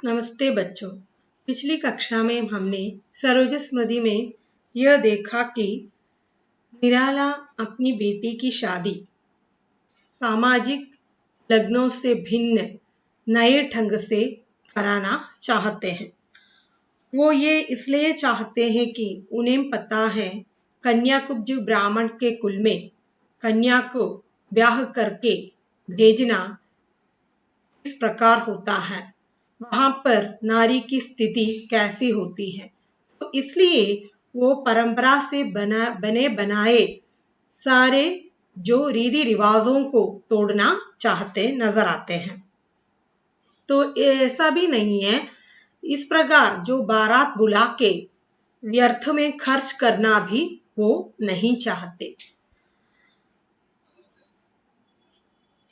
नमस्ते बच्चों। पिछली कक्षा में हमने सरोज स्मृति में यह देखा कि निराला अपनी बेटी की शादी सामाजिक लग्नों से भिन्न नए ढंग से कराना चाहते हैं। वो ये इसलिए चाहते हैं कि उन्हें पता है कन्याकुब्ज ब्राह्मण के कुल में कन्या को ब्याह करके भेजना इस प्रकार होता है, वहां पर नारी की स्थिति कैसी होती है। तो इसलिए वो परंपरा से बने बनाए सारे जो रीति रिवाजों को तोड़ना चाहते नजर आते हैं। तो ऐसा भी नहीं है, इस प्रकार जो बारात बुला के व्यर्थ में खर्च करना भी वो नहीं चाहते।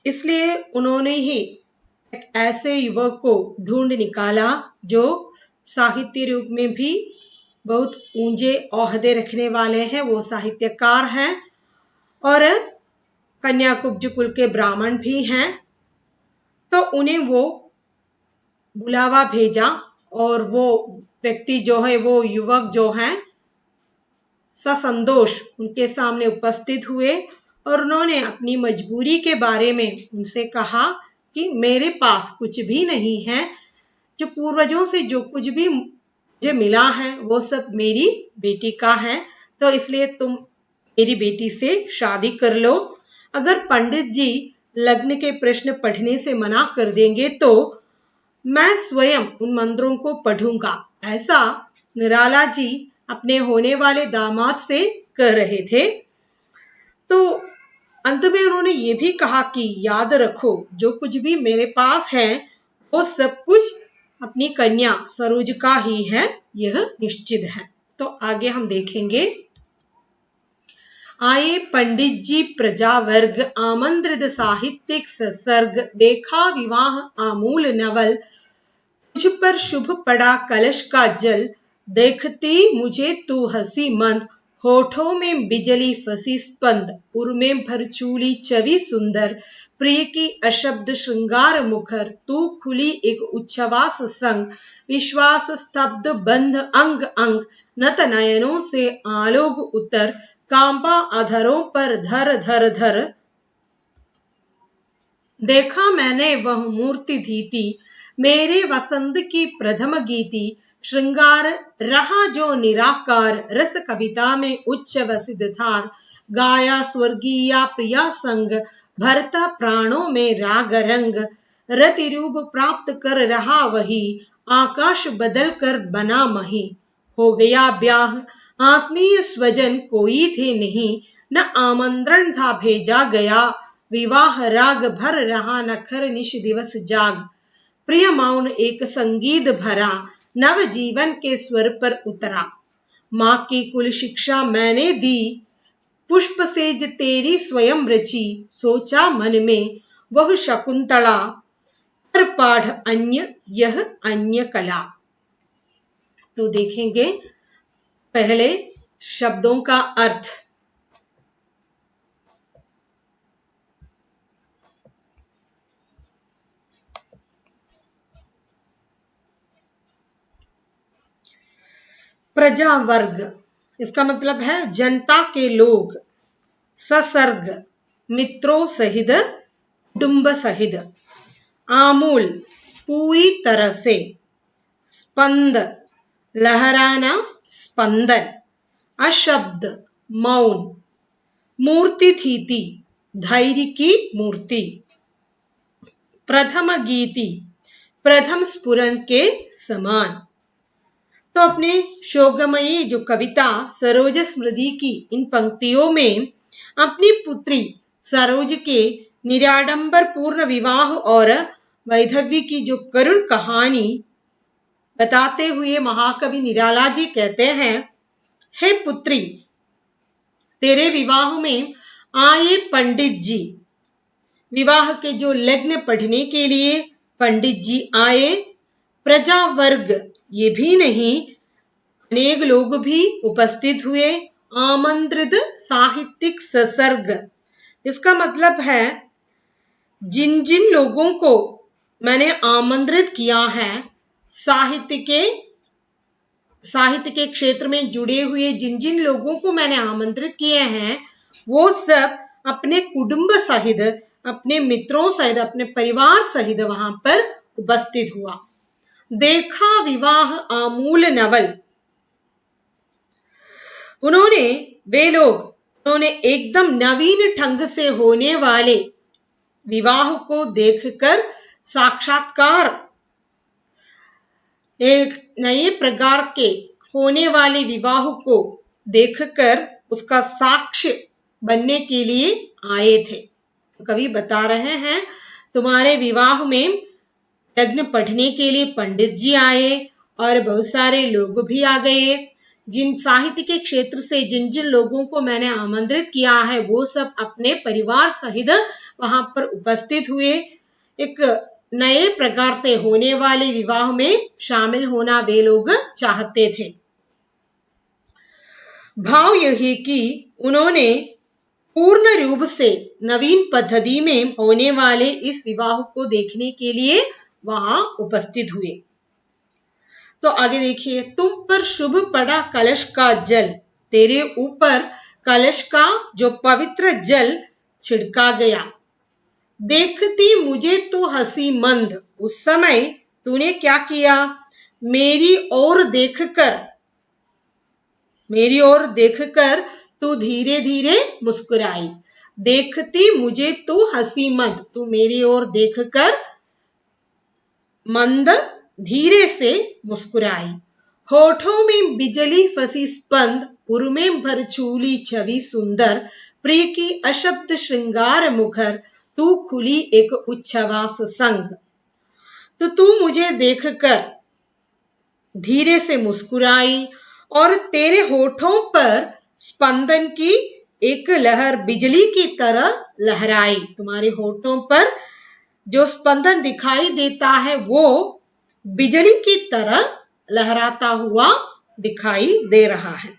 इसलिए उन्होंने ही एक ऐसे युवक को ढूंढ निकाला जो साहित्य रूप में भी बहुत ऊंचे ओहदे रखने वाले हैं, वो साहित्यकार हैं और कन्याकुब्ज कुल के ब्राह्मण भी हैं। तो उन्हें वो बुलावा भेजा और वो व्यक्ति जो है, वो युवक जो है ससंतोष उनके सामने उपस्थित हुए और उन्होंने अपनी मजबूरी के बारे में उनसे कहा कि मेरे पास कुछ भी नहीं है, जो पूर्वजों से जो कुछ भी मुझे मिला है वो सब मेरी बेटी का है, तो इसलिए तुम मेरी बेटी से शादी कर लो। अगर पंडित जी लग्न के प्रश्न पढ़ने से मना कर देंगे तो मैं स्वयं उन मंत्रों को पढ़ूंगा। ऐसा निराला जी अपने होने वाले दामाद से कह रहे थे। तो अंत में उन्होंने ये भी कहा कि याद रखो, जो कुछ भी मेरे पास है वो सब कुछ अपनी कन्या सरोज का ही है, यह निश्चित है। तो आगे हम देखेंगे। आए पंडित जी प्रजा वर्ग, आमंत्रित साहित्यिक सत्सर्ग, देखा विवाह आमूल नवल, तुझ पर शुभ पड़ा कलश का जल, देखती मुझे तू हंसी मंद, होठों में बिजली फंसी स्पंद, उर में भरचूली छवि सुंदर, प्रिय की अशब्द श्रृंगार मुखर, तू खुली एक उच्छ्वास संग, विश्वास स्तब्ध बंध अंग अंग, नत नयनों से आलोक उतर, कांपा अधरों पर धर धर धर, देखा मैंने वह मूर्ति धीती, मेरे वसंत की प्रथम गीति, श्रृंगार रहा जो निराकार, रस कविता में उच्च वसित धार, गाया स्वर्गीय प्रिया संग, भरता प्राणों में राग रंग, रति रूप प्राप्त कर रहा वही, आकाश बदल कर बना मही, हो गया ब्याह आत्मीय स्वजन कोई थे नहीं, न आमंत्रण था भेजा गया, विवाह राग भर रहा नखर निश दिवस जाग, प्रिय मौन एक संगीत भरा, नव जीवन के स्वर पर उतरा, माँ की कुल शिक्षा मैंने दी, पुष्प सेज तेरी स्वयं रची, सोचा मन में वह शकुंतला, पर पाढ़ अन्य यह अन्य कला। तो देखेंगे पहले शब्दों का अर्थ। प्रजा वर्ग, इसका मतलब है जनता के लोग। ससर्ग, मित्रों सहित कुटुंब सहित। आमूल, पूरी तरह से। स्पंद, लहराना, स्पंदन। अशब्द, मौन। मूर्ति थीति, धैर्य की मूर्ति। प्रथम गीति, प्रथम स्फुरण के समान। तो अपने शोकमयी जो कविता सरोज स्मृति की इन पंक्तियों में अपनी पुत्री सरोज के निराडंबर पूर्ण विवाह और वैधव्य की जो करुण कहानी बताते हुए महाकवि निराला जी कहते हैं, हे पुत्री, तेरे विवाह में आए पंडित जी, विवाह के जो लग्न पढ़ने के लिए पंडित जी आए, प्रजा वर्ग ये भी नहीं, अनेक लोग भी उपस्थित हुए, आमंत्रित साहित्यिक सत्सर्ग, इसका मतलब है जिन जिन लोगों को मैंने आमंत्रित किया है साहित्य के क्षेत्र में जुड़े हुए जिन जिन लोगों को मैंने आमंत्रित किए हैं, वो सब अपने कुटुंब सहित, अपने मित्रों सहित, अपने परिवार सहित वहां पर उपस्थित हुआ। देखा विवाह आमूल नवल, उन्होंने एकदम नवीन ढंग से होने वाले विवाह को देखकर साक्षात्कार, एक नए प्रकार के होने वाले विवाह को देखकर उसका साक्ष्य बनने के लिए आए थे। कवि बता रहे हैं, तुम्हारे विवाह में लग्न पढ़ने के लिए पंडित जी आए और बहुत सारे लोग भी आ गए। जिन साहित्य के क्षेत्र से जिन जिन लोगों को मैंने आमंत्रित किया है, वो सब अपने परिवार सहित वहां पर उपस्थित हुए। एक नए प्रकार से होने वाले विवाह में शामिल होना वे लोग चाहते थे। भाव यही कि उन्होंने पूर्ण रूप से नवीन पद्धति में होने वाले इस विवाह को देखने के लिए वहां उपस्थित हुए। तो आगे देखिए, तुम पर शुभ पड़ा कलश का जल, तेरे ऊपर कलश का जो पवित्र जल छिड़का गया। देखती मुझे तो हंसी मंद, उस समय तूने क्या किया, मेरी ओर देखकर तू धीरे धीरे मुस्कुराई। देखती मुझे तो हंसी मंद, तू मेरी ओर देखकर मंद धीरे से मुस्कुराई। होठों में बिजली फंसी स्पंद, उर में भर चूली छवि सुंदर, प्रिय की अशब्द श्रृंगार मुखर, तू खुली एक उच्छ्वास संग। तो तू मुझे देखकर धीरे से मुस्कुराई और तेरे होठों पर स्पंदन की एक लहर बिजली की तरह लहराई। तुम्हारे होठों पर जो स्पंदन दिखाई देता है वो बिजली की तरह लहराता हुआ दिखाई दे रहा है।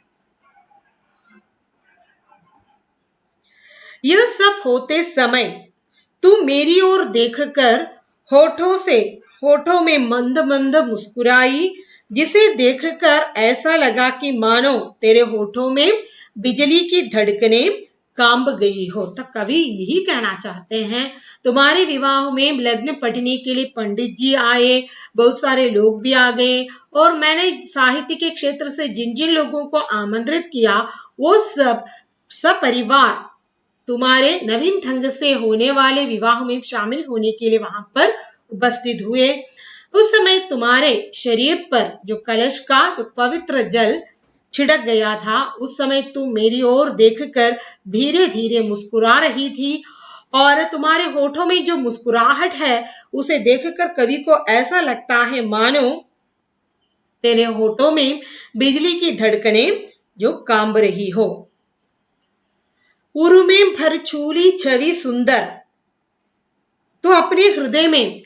यह सब होते समय तू मेरी ओर देखकर होठों में मंद मंद मुस्कुराई, जिसे देखकर ऐसा लगा कि मानो तेरे होठों में बिजली की धड़कनें कांप गई हो। तो कवि यही कहना चाहते हैं, तुम्हारे विवाह में लग्न पढ़ने के लिए पंडित जी आए, बहुत सारे लोग भी आ गए, और मैंने साहित्य के क्षेत्र से जिन जिन लोगों को आमंत्रित किया, वो सब सपरिवार तुम्हारे नवीन ढंग से होने वाले विवाह में शामिल होने के लिए वहां पर उपस्थित हुए। उस समय तुम्हारे शरीर पर जो कलश का जो पवित्र जल छिड़क गया था, उस समय तुम मेरी ओर देखकर धीरे धीरे मुस्कुरा रही थी, और तुम्हारे होठों में जो मुस्कुराहट है उसे देखकर कवि को ऐसा लगता है मानो तेरे होठों में बिजली की धड़कनें जो कांप रही हो। उर में भर चूली छवि सुंदर, तो अपने हृदय में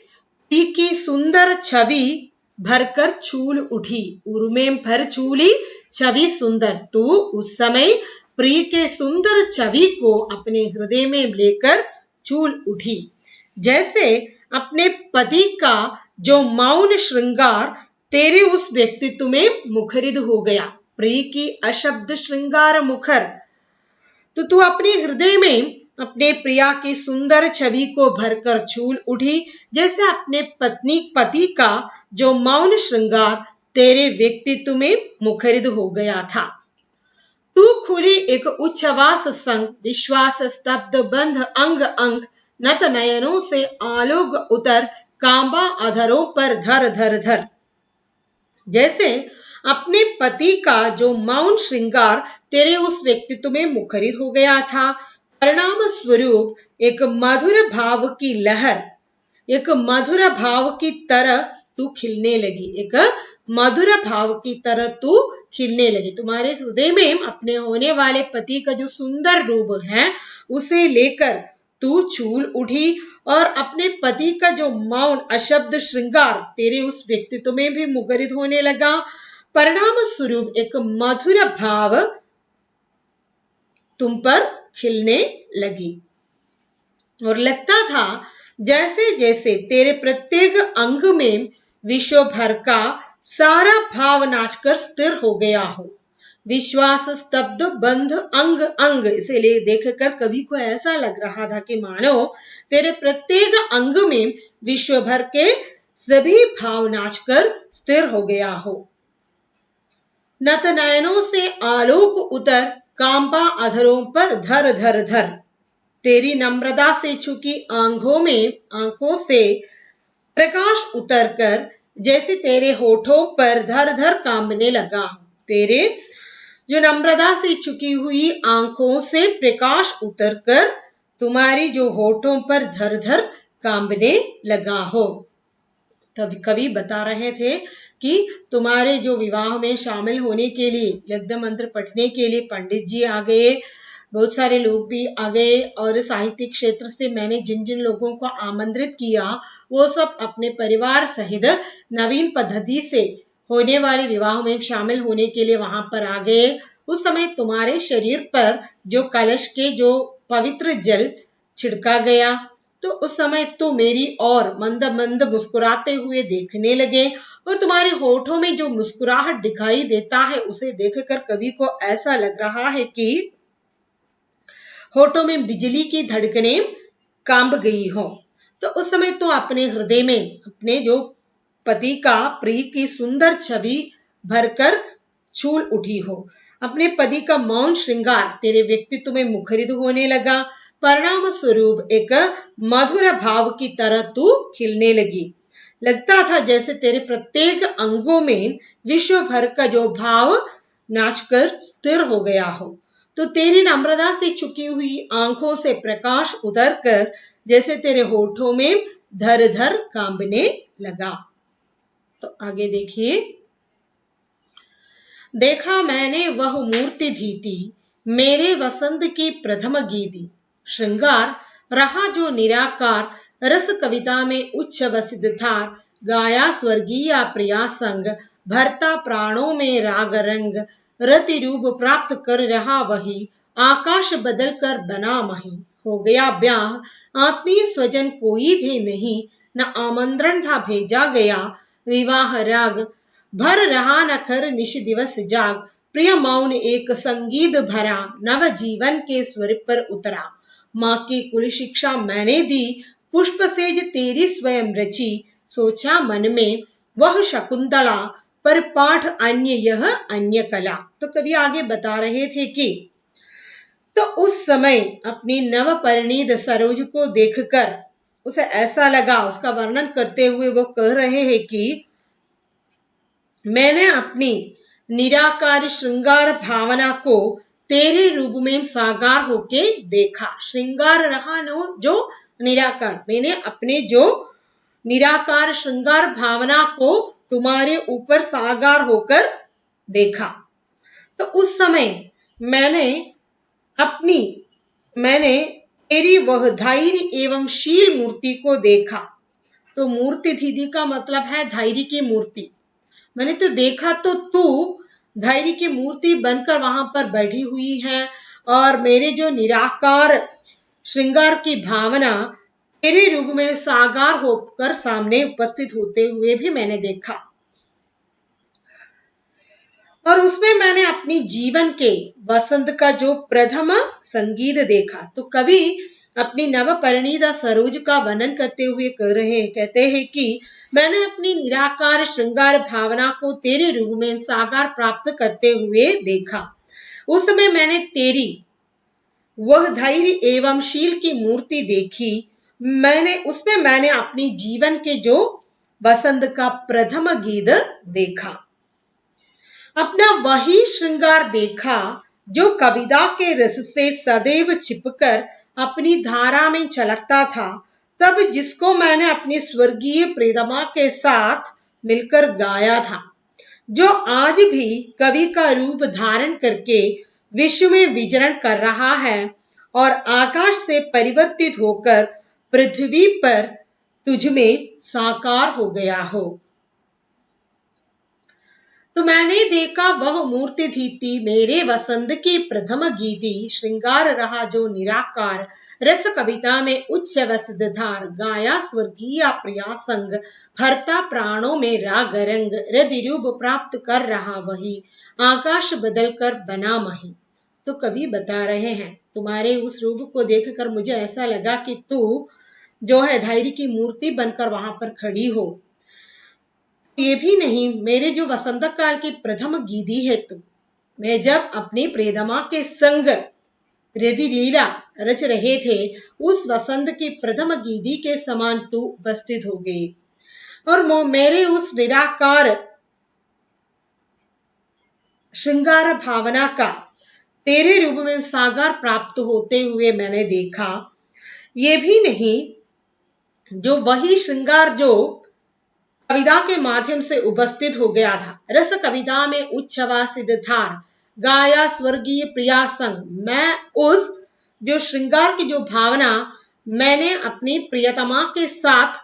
प्रिय की सुंदर छवि भरकर चूल उठी। उर में भर चूली छवि सुंदर, तू उस समय प्रिय के सुंदर छवि को अपने हृदय में लेकर चूल उठी। जैसे अपने पति का जो मौन श्रृंगार तेरे उस व्यक्तित्व में मुखरित हो गया। प्रिय की अशब्द श्रृंगार मुखर, तो तू अपने हृदय में अपने प्रिया की सुंदर छवि को भरकर चूल उठी, जैसे अपने पति का जो मौन श्रृंगार तेरे व्यक्तित्व में मुखरित हो गया था। तू खुली एक उच्छ्वास संग, विश्वास स्तब्ध बंध अंग अंग, नत नयनों से आलोक उतर, कांबा अधरों पर धर धर धर। जैसे अपने पति का जो मौन श्रृंगार तेरे उस व्यक्तित्व में मुखरित हो गया था, परिणाम स्वरूप एक मधुर भाव की लहर, एक मधुर भाव की तरह तू खिलने लगी, एक मधुर भाव की तरह तू खिलने लगी। तुम्हारे हृदय में अपने होने वाले पति का जो सुंदर रूप है उसे लेकर तू चूल उठी, और अपने पति का जो मौन अशब्द श्रृंगार तेरे उस व्यक्तित्व में भी मुखरित होने लगा। परिणाम स्वरूप एक मधुर भाव तुम पर खिलने लगी, और लगता था जैसे जैसे तेरे प्रत्येक अंग में विश्व भर का सारा भाव नाचकर स्थिर हो गया हो। विश्वास स्तब्ध बंध अंग अंग, इसीलिए देखकर कवि को ऐसा लग रहा था कि मानो तेरे प्रत्येक अंग में विश्व भर के सभी भाव नाचकर स्थिर हो गया हो। नत नयनों से आलोक उतर, कांपा अधरों पर धर धर धर। तेरी नम्रता से झुकी आंखों से प्रकाश उतरकर जैसे तेरे होठों पर धर धर कांपने लगा। तेरे जो नम्रता से झुकी हुई आंखों से प्रकाश उतरकर तुम्हारी जो होठों पर धर धर कांपने लगा हो। तब कवि बता रहे थे कि तुम्हारे जो विवाह में शामिल होने के लिए, लग्न मंत्र पढ़ने के लिए पंडित जी आ गए, बहुत सारे लोग भी आ गए, और साहित्यिक क्षेत्र से मैंने जिन जिन लोगों को आमंत्रित किया वो सब अपने परिवार सहित नवीन पद्धति से होने वाले विवाह में शामिल होने के लिए वहां पर आ गए। उस समय तुम्हारे शरीर पर जो कलश के जो पवित्र जल छिड़का गया, तो उस समय तो मेरी और मंद मंद मुस्कुराते हुए देखने लगे, और तुम्हारे होठों में जो मुस्कुराहट दिखाई देता है उसे देखकर कवि को ऐसा लग रहा है कि होठों में बिजली की धड़कनें कांप गई हो। तो उस समय तो अपने हृदय में अपने जो पति का प्रिय की सुंदर छवि भरकर छूल उठी हो। अपने पति का मौन श्रृंगार तेरे व्यक्तित्व में मुखरित होने लगा। परिणाम स्वरूप एक मधुर भाव की तरह तू खिलने लगी। लगता था जैसे तेरे प्रत्येक अंगों में विश्व भर का जो भाव नाचकर स्थिर हो गया हो। तो तेरी नम्रता से झुकी हुई आंखों से प्रकाश उतरकर जैसे तेरे होठों में धर धर कांपने लगा। तो आगे देखिए। देखा मैंने वह मूर्ति धीती, मेरे वसंत की प्रथम गीति। श्रृंगार रहा जो निराकार, रस कविता में उच्चव सिद्ध थार। गाया स्वर्गीय प्रिया संग, भरता प्राणों में राग रंग। रति रूप प्राप्त कर रहा वही, आकाश बदल कर बना मही। हो गया ब्याह आत्मीय स्वजन कोई थे नहीं, न आमंत्रण था भेजा गया। विवाह राग भर रहा न कर निश दिवस जाग। प्रिय मौन एक संगीत भरा, नव जीवन के स्वर पर उतरा। माँ की कुल शिक्षा मैंने दी, पुष्प सेज तेरी स्वयं रची। सोचा मन में वह शकुंतला, पर पाठ अन्य यह अन्य कला। तो कवि आगे बता रहे थे कि तो उस समय अपनी नव परिणीत सरोज को देखकर उसे ऐसा लगा, उसका वर्णन करते हुए वो कह रहे हैं कि मैंने अपनी निराकार श्रृंगार भावना को तेरे रूप में साकार होके देखा। श्रृंगार रहा न जो निराकार, मैंने अपने जो निराकार श्रृंगार भावना को तुम्हारे ऊपर साकार होकर देखा। तो उस समय मैंने तेरी वह धैर्य एवं शील मूर्ति को देखा। तो मूर्ति दीदी का मतलब है धैर्य की मूर्ति। मैंने तो देखा तो तू धैर्य की मूर्ति बनकर वहां पर बैठी हुई है, और मेरे जो निराकार श्रृंगार की भावना तेरे रूप में साकार होकर सामने उपस्थित होते हुए भी मैंने देखा। और उसमें मैंने अपनी जीवन के वसंत का जो प्रथम संगीत देखा। तो कवि अपनी नव परिणीता सरोज का वर्णन करते हुए कहते हैं कि मैंने अपनी निराकार श्रृंगार भावना को तेरे रूप में साकार प्राप्त करते हुए देखा। उस समय मैंने तेरी वह धैर्य एवं शील की मूर्ति देखी। मैंने अपनी जीवन के जो वसंत का प्रथम गीत देखा, अपना वही श्रृंगार देखा जो कविता के रस से सदैव छिपकर अपनी धारा में छलकता था, तब जिसको मैंने अपनी स्वर्गीय प्रियतमा के साथ मिलकर गाया था, जो आज भी कवि का रूप धारण करके विश्व में विचरण कर रहा है और आकाश से परिवर्तित होकर पृथ्वी पर तुझ में साकार हो गया हो। तो मैंने देखा वह मूर्ति थी मेरे वसंत की प्रथम गीति, श्रृंगार रहा जो निराकार, रस कविता में उच्चव सिद्धधार, गाया स्वर्गीय प्रिया संग, भरता प्राणों में राग रंग, हृदय रूप प्राप्त कर रहा वही, आकाश बदल कर बना मही। तो कवि बता रहे हैं, तुम्हारे उस रूप को देखकर मुझे ऐसा लगा कि तू जो है धैर्य की मूर्ति बनकर वहां पर खड़ी हो। ये भी नहीं, मेरे जो वसंत काल की प्रथम गीति है तू, मैं जब अपनी प्रियतमा के संग हृदय लीला रच रहे थे, उस वसंत की प्रथम गीति के समान तू उपस्थित हो गई, और मेरे उस निराकार श्रृंगार भावना का तेरे रूप में साकार प्राप्त होते हुए मैंने देखा। ये भी नहीं, जो वही श्रृंगार जो कविता के माध्यम से उपस्थित हो गया था, रस कविता में उच्छ्वासित थार, गाया स्वर्गीय प्रिया संग, मैं उस जो श्रृंगार की जो भावना मैंने अपनी प्रियतमा के साथ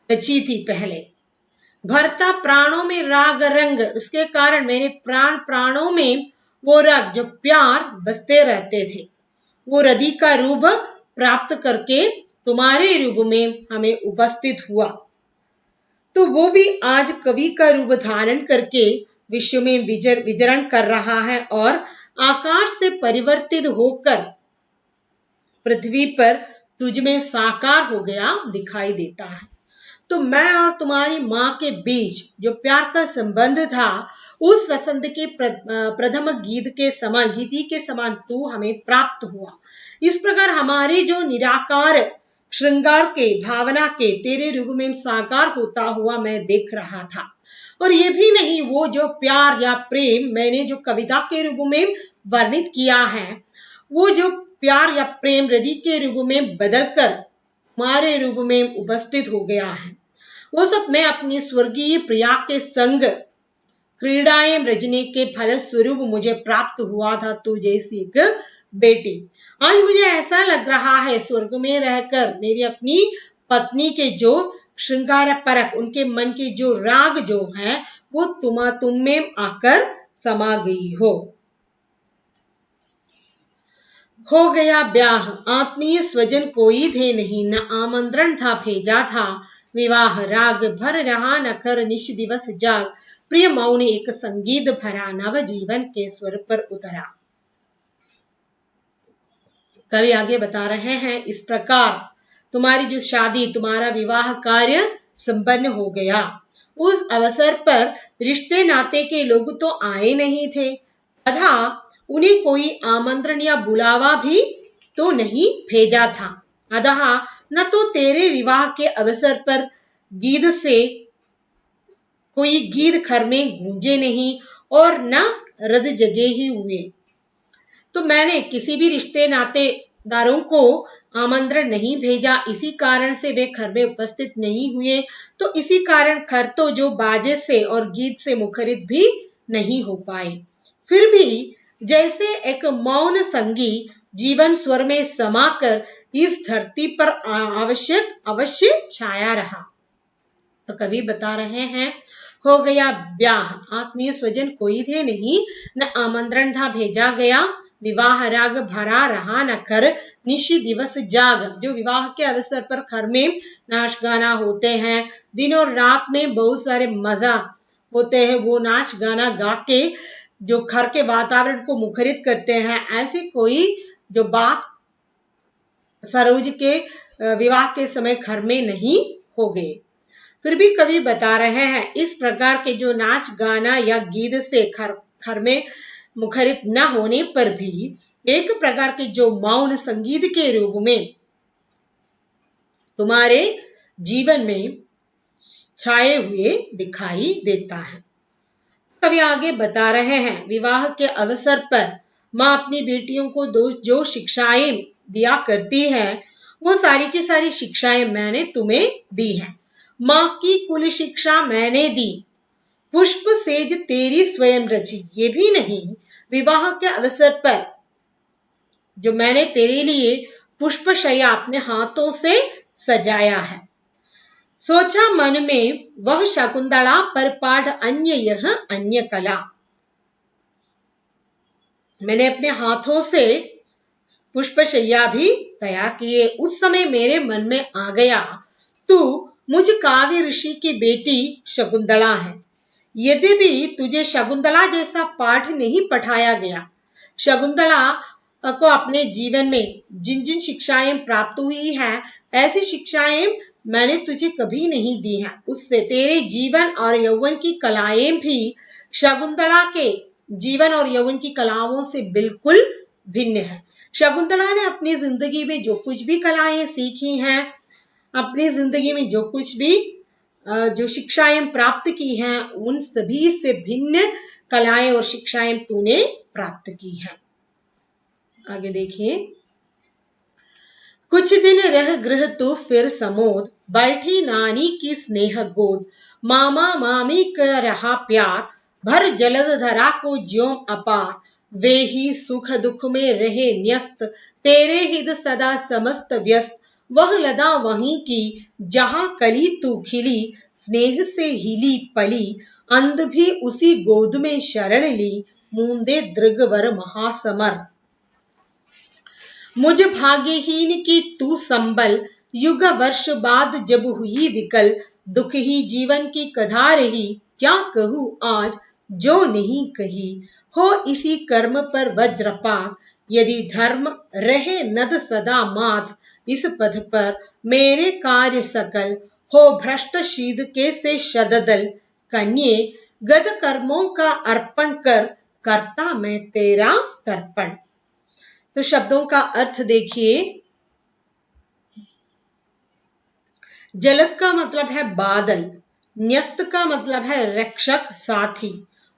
रची थी पहले, भरता प्राणों में राग रंग, उसके कारण मेरे प्राणों में वो राग जो प्यार बसते रहते थे, वो हृदय का रूप प्राप्त करके तुम्हारे रूप में हमें उपस्थित हुआ। तो वो भी आज कवि का रूप धारण करके विश्व में विचरण कर रहा है और आकाश से परिवर्तित होकर पृथ्वी पर तुझ में साकार हो गया दिखाई देता है। तो मैं और तुम्हारी माँ के बीच जो प्यार का संबंध था, उस वसंत के प्रथम गीति के समान तू हमें प्राप्त हुआ। इस प्रकार हमारे जो निराकार श्रृंगार के भावना के तेरे रूप में साकार होता हुआ मैं देख रहा था। और ये भी नहीं, वो जो प्यार या प्रेम मैंने जो कविता के रूप में वर्णित किया है, वो जो प्यार या प्रेम हृदय के रूप में बदलकर हमारे रूप में उपस्थित हो गया है, वो सब मैं अपनी स्वर्गीय प्रिया के संग क्रीड़ाएं रचने के फल स्वरूप मुझे प्राप्त हुआ था, तू जैसी एक बेटी। आज मुझे ऐसा लग रहा है स्वर्ग में रहकर मेरी अपनी पत्नी के जो श्रृंगार परक, उनके मन के जो राग जो है, वो तुम में आकर समा गई हो गया ब्याह, आत्मीय स्वजन कोई थे नहीं, न आमंत्रण था भेजा था, विवाह राग भर रहा न कर निश दिवस जाग, प्रिय मौन एक संगीत भरा, नव जीवन के स्वर पर उतरा। कवि आगे बता रहे हैं, इस प्रकार तुम्हारी जो शादी, तुम्हारा विवाह कार्य संपन्न हो गया। उस अवसर पर रिश्ते नाते के लोग तो आए नहीं थे तथा उन्हें कोई आमंत्रण या बुलावा भी तो नहीं भेजा था, अतः न तो तेरे विवाह के अवसर पर गीत से कोई गीत घर में गूंजे नहीं और न रद जगे ही हुए। तो मैंने किसी भी रिश्ते नातेदारों को आमंत्रण नहीं भेजा, इसी कारण से वे घर में उपस्थित नहीं हुए। तो इसी कारण घर तो जो बाजे से और गीत से मुखरित भी नहीं हो पाए। फिर भी जैसे एक मौन संगी जीवन स्वर में समाकर इस धरती पर अवश्य छाया रहा। तो कवि बता रहे हैं, हो गया ब्याह, आत्मीय स्वजन कोई थे नहीं, न आमंत्रण था भेजा गया, विवाह राग भरा रहा न कर निशी दिवस जाग, जो विवाह के अवसर पर घर में नाच गाना होते हैं, दिन और रात में बहुत सारे मजा होते हैं, वो नाच गाना गा के जो घर के वातावरण को मुखरित करते हैं, ऐसी कोई जो बात सरोज के विवाह के समय घर में नहीं हो गए। फिर भी कवि बता रहे हैं, इस प्रकार के जो नाच गाना या गीत से घर में मुखरित न होने पर भी एक प्रकार के जो मौन संगीत के रूप में तुम्हारे जीवन में छाए हुए दिखाई देता है। कवि आगे बता रहे हैं, विवाह के अवसर पर माँ अपनी बेटियों को जो शिक्षाएं दिया करती है, वो सारी की सारी शिक्षाएं मैंने तुम्हें दी है। माँ की कुल शिक्षा मैंने दी, पुष्प सेज तेरी स्वयं रची। ये भी नहीं, विवाह के अवसर पर जो मैंने तेरे लिए पुष्प शैया अपने हाथों से सजाया है। सोचा मन में वह शकुंतला पर पाठ अन्य यह अन्य कला। मैंने अपने हाथों से पुष्पशैया भी तैयार किए। उस समय मेरे मन में आ गया, तू मुझ काव्य ऋषि की बेटी शकुंतला है। यद्यपि तुझे शकुंतला जैसा पाठ नहीं पढ़ाया गया, शकुंतला को अपने जीवन में जिन जिन शिक्षाएं प्राप्त हुई है, ऐसी शिक्षाएं मैंने तुझे कभी नहीं दी है। उससे तेरे जीवन और यौवन की कलाएं भी शकुंतला के जीवन और यौवन की कलाओं से बिल्कुल भिन्न है। शकुंतला ने अपनी जिंदगी में जो कुछ भी कलाएं सीखी हैं, अपनी जिंदगी में जो कुछ भी जो शिक्षाएं प्राप्त की हैं, उन सभी से भिन्न कलाएं और शिक्षाएं तूने प्राप्त की हैं। आगे देखिए। कुछ दिन रह गृह तू फिर समोद, बैठी नानी की स्नेह गोद। मामा मामी का रहा प्यार, भर जलद धरा को ज्यों अपार। वे ही सुख दुख में रहे न्यस्त, तेरे हित सदा समस्त व्यस्त। वह लदा वहीं की जहां कली तू खिली, स्नेह से हिली पली। अंध भी उसी गोद में शरण ली, मूंदे दृगवर महासमर। मुझ भाग्यहीन की तू संबल, युग वर्ष बाद जब हुई विकल। दुख ही जीवन की कथा रही, क्या कहूँ आज जो नहीं कही। हो इसी कर्म पर वज्रपात, यदि धर्म रहे नद सदा माथ। इस पथ पर मेरे कार्य सकल, हो भ्रष्ट शीद के से शददल। कन्ये गद कर्मों का अर्पण कर, करता मैं तेरा तर्पण। तो शब्दों का अर्थ देखिए। जलद का मतलब है बादल, न्यस्त का मतलब है रक्षक साथी,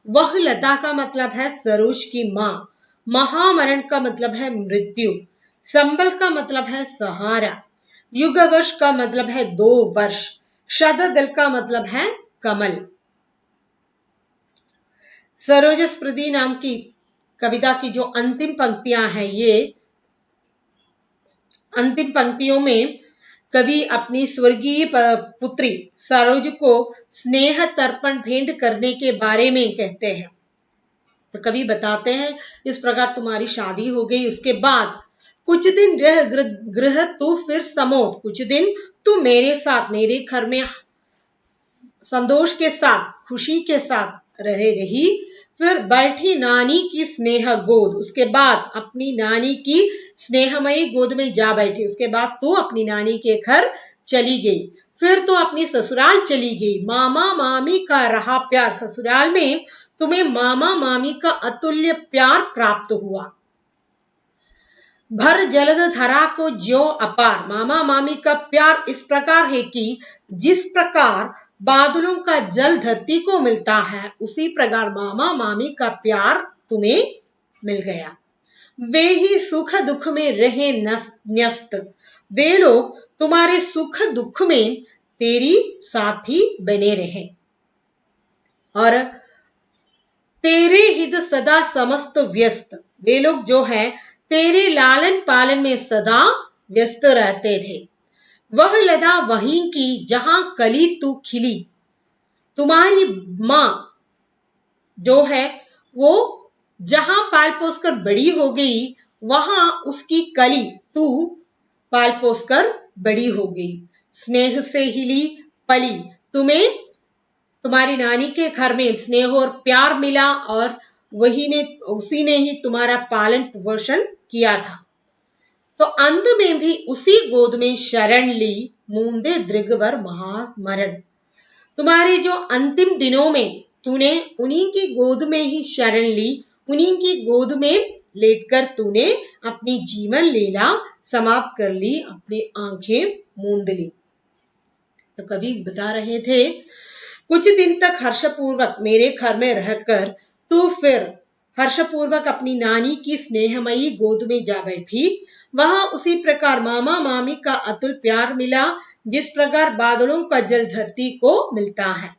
वह लता का मतलब है सरोज की मां, महामरण का मतलब है मृत्यु, संबल का मतलब है सहारा, युग वर्ष का मतलब है 2 वर्ष, शतदल का मतलब है कमल। सरोज स्मृति नाम की कविता की जो अंतिम पंक्तियां हैं, ये अंतिम पंक्तियों में कवि अपनी स्वर्गीय पुत्री सरोज को स्नेह तर्पण भेंट करने के बारे में कहते हैं। तो कवि बताते हैं, इस प्रकार तुम्हारी शादी हो गई, उसके बाद कुछ दिन रह गृह तू फिर समोद, कुछ दिन तू मेरे साथ मेरे घर में संतोष के साथ खुशी के साथ रही। फिर बैठी नानी की स्नेह गोद, उसके बाद अपनी नानी की स्नेहमयी गोद में जा बैठी। उसके बाद तू अपनी नानी के घर चली गई। फिर तो अपनी ससुराल चली गई। मामा मामी का रहा प्यार, ससुराल में तुम्हें मामा मामी का अतुल्य प्यार प्राप्त हुआ। भर जलद धरा को ज्यों अपार, मामा मामी का प्यार इस प्रकार है कि जिस प्रकार बादलों का जल धरती को मिलता है, उसी प्रकार मामा मामी का प्यार तुम्हें मिल गया। वे ही सुख दुख में रहे न्यस्त, वे लोग तुम्हारे सुख दुख में तेरी साथी बने रहे और तेरे हित सदा समस्त व्यस्त, वे लोग जो है तेरे लालन पालन में सदा व्यस्त रहते थे। वह लता वहीं की जहां कली तू खिली, तुम्हारी मां जो है वो जहां पाल पोस कर बड़ी हो गई, वहां उसकी कली तू पाल पोस कर बड़ी हो गई। स्नेह से हिली पली, तुम्हें तुम्हारी नानी के घर में स्नेह और प्यार मिला और उसी ने ही तुम्हारा पालन पोषण किया था। तो अंत में भी उसी गोद में शरण ली, मूंदे दृगवर महामरण। तुम्हारे जो अंतिम दिनों में तूने उन्हीं की गोद में ही शरण ली, उन्हीं की गोद में लेटकर तूने अपनी जीवन लीला समाप्त कर ली, अपनी आंखें मूंद ली। तो कवि बता रहे थे, कुछ दिन तक हर्षपूर्वक मेरे घर में रहकर तू फिर हर्षपूर्वक अपनी नानी की स्नेहमयी गोद में जा बैठी। वहां उसी प्रकार मामा मामी का अतुल प्यार मिला, जिस प्रकार बादलों का जल धरती को मिलता है।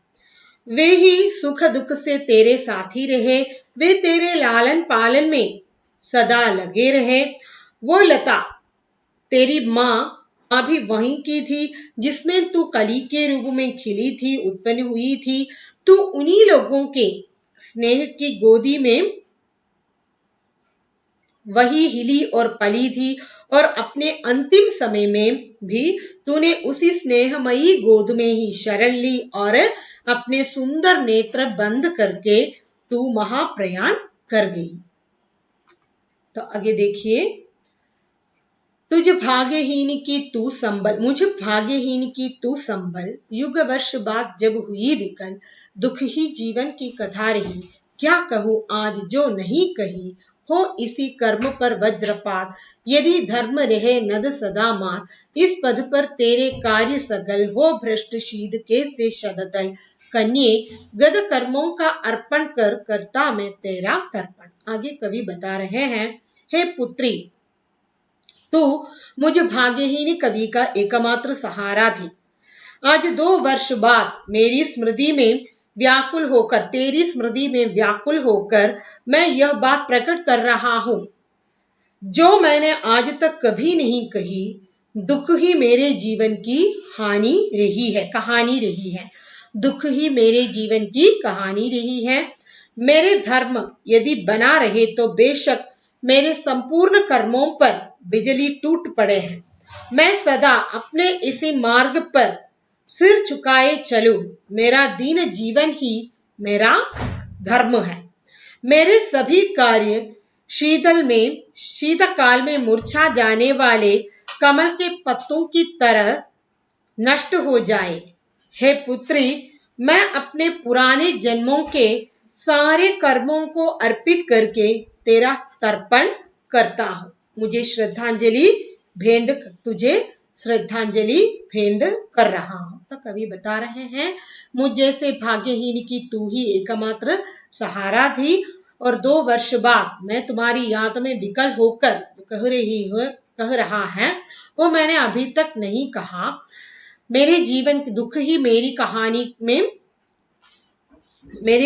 वे ही सुख दुख से तेरे साथी रहे, वे तेरे लालन पालन में सदा लगे रहे। वो लता तेरी माँ भी वहीं की थी जिसमें तू कली के रूप में खिली थी, उत्पन्न हुई थी। तू उन्हीं लोगों के स्नेह की गोदी में वही हिली और पली थी, और अपने अंतिम समय में भी तूने उसी स्नेहमयी गोद में ही शरण ली और अपने सुंदर नेत्र बंद करके तू महाप्रयाण कर गई। तो आगे देखिए, मुझ भाग्यहीन की तू संभल, युग वर्ष बाद जब हुई विकल, दुख ही जीवन की कथा रही, क्या कहूँ आज जो नहीं कही, हो इसी कर्म पर वज्रपात, यदि धर्म रहे नद सदा मात, इस पद पर तेरे कार्य सगल, हो भ्रष्ट शीद के से शतदल, कन्ये गद कर्मों का अर्पण कर, करता मैं तेरा तर्पण। आगे कवि बता रहे हैं, हे पुत्री, तू मुझ भाग्यहीन कवि का एकमात्र सहारा थी। आज 2 वर्ष बाद तेरी स्मृति में व्याकुल होकर मैं यह बात प्रकट कर रहा हूं, जो मैंने आज तक कभी नहीं कही। दुख ही मेरे जीवन की कहानी रही है। दुख ही मेरे जीवन की कहानी रही है। मेरे धर्म यदि बना रहे तो बेशक मेरे संपूर्ण कर्मों पर बिजली टूट पड़े हैं। मैं सदा अपने इसी मार्ग पर सिर झुकाए चलूं। मेरा दीन जीवन ही मेरा धर्म है। मेरे सभी कार्य शीतकाल में मुरझा जाने वाले कमल के पत्तों की तरह नष्ट हो जाए। हे पुत्री, मैं अपने पुराने जन्मों के सारे कर्मों को अर्पित करके तेरा तर्पण करता हूं। तुझे श्रद्धांजलि भेंट कर रहा हूं। तो कवि बता रहे हैं, मुझ जैसे भाग्यहीन की तू ही एकमात्र सहारा थी, और 2 वर्ष बाद मैं तुम्हारी याद में विकल होकर कह रहा है, वो मैंने अभी तक नहीं कहा। मेरे जीवन के दुख ही मेरी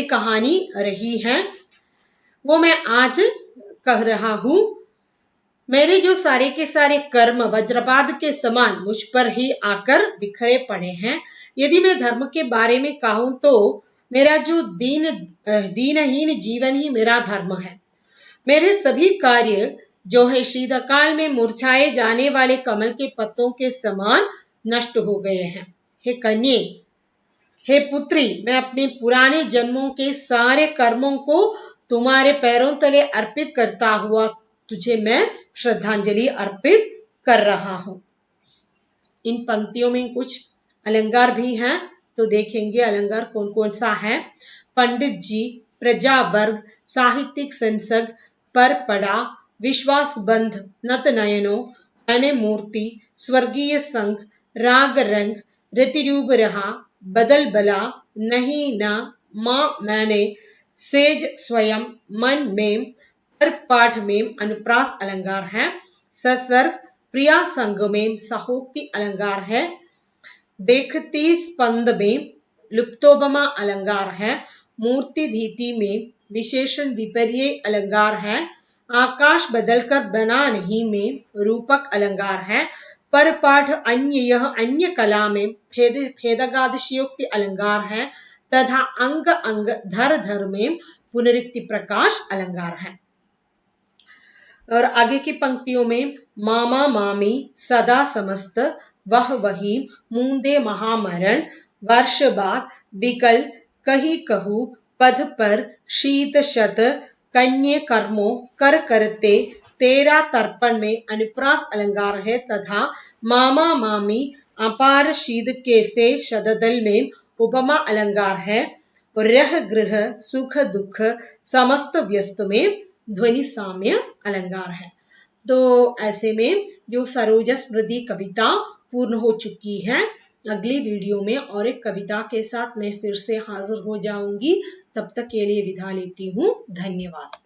कहानी रही है, वो मैं आज कह रहा हूं। मेरे जो सारे के सारे कर्म वज्रपात के समान मुझ पर ही आकर बिखरे पड़े हैं। यदि मैं धर्म के बारे में कहूं तो मेरा जो दीनहीन जीवन ही मेरा धर्म है। मेरे सभी कार्य जो है शीतकाल में मुरझाए जाने वाले कमल के पत्तों के समान नष्ट हो गए हैं। हे कन्ये, हे पुत्री, मैं अपने पुराने जन्मों के सारे कर्मों को तुम्हारे पैरों तले अर्पित करता हुआ तुझे मैं श्रद्धांजलि अर्पित कर रहा हूं। इन पंक्तियों में कुछ अलंकार भी हैं, तो देखेंगे अलंकार कौन कौन सा है। पंडित जी, प्रजा वर्ग, साहित्यिक संसद, पर पड़ा, विश्वास बंध, नत नयनो, मैंने मूर्ति, स्वर्गीय संघ, राग रंग, रतिरूप रहा, बदल बला, नहीं न, मां मैंने, सेज स्वयं, मन में, पर पाठ में अनुप्रास अलंकार है। ससर्ग, प्रिया संग में सहोक्ति अलंकार है। देखती स्पंद में लुप्तोपमा अलंकार है। मूर्ति धीति में विशेषण विपर्य अलंकार है। आकाश बदलकर बना नहीं में रूपक अलंकार है। पर पाठ अन्य कला में भेदगादिशयोक्ति अलंकार है, तथा अंग अंग धर में पुनरुक्ति प्रकाश अलंकार है। और आगे की पंक्तियों में मामा मामी, सदा समस्त, वह वही, मूंदे महामरण, वर्ष बाद, विकल, कही कहू, पद पर, शीत शत, कन्ये कर्मों कर करते, तेरा तर्पण में अनुप्रास अलंकार है, तथा मामा मामी अपार शीद के से शतदल में उपमा अलंकार है। रह गृह सुख दुख समस्त व्यस्त में ध्वनि साम्य अलंकार है। तो ऐसे में जो सरोज स्मृति कविता पूर्ण हो चुकी है। अगली वीडियो में और एक कविता के साथ मैं फिर से हाजिर हो जाऊंगी। तब तक के लिए विदा लेती हूँ। धन्यवाद।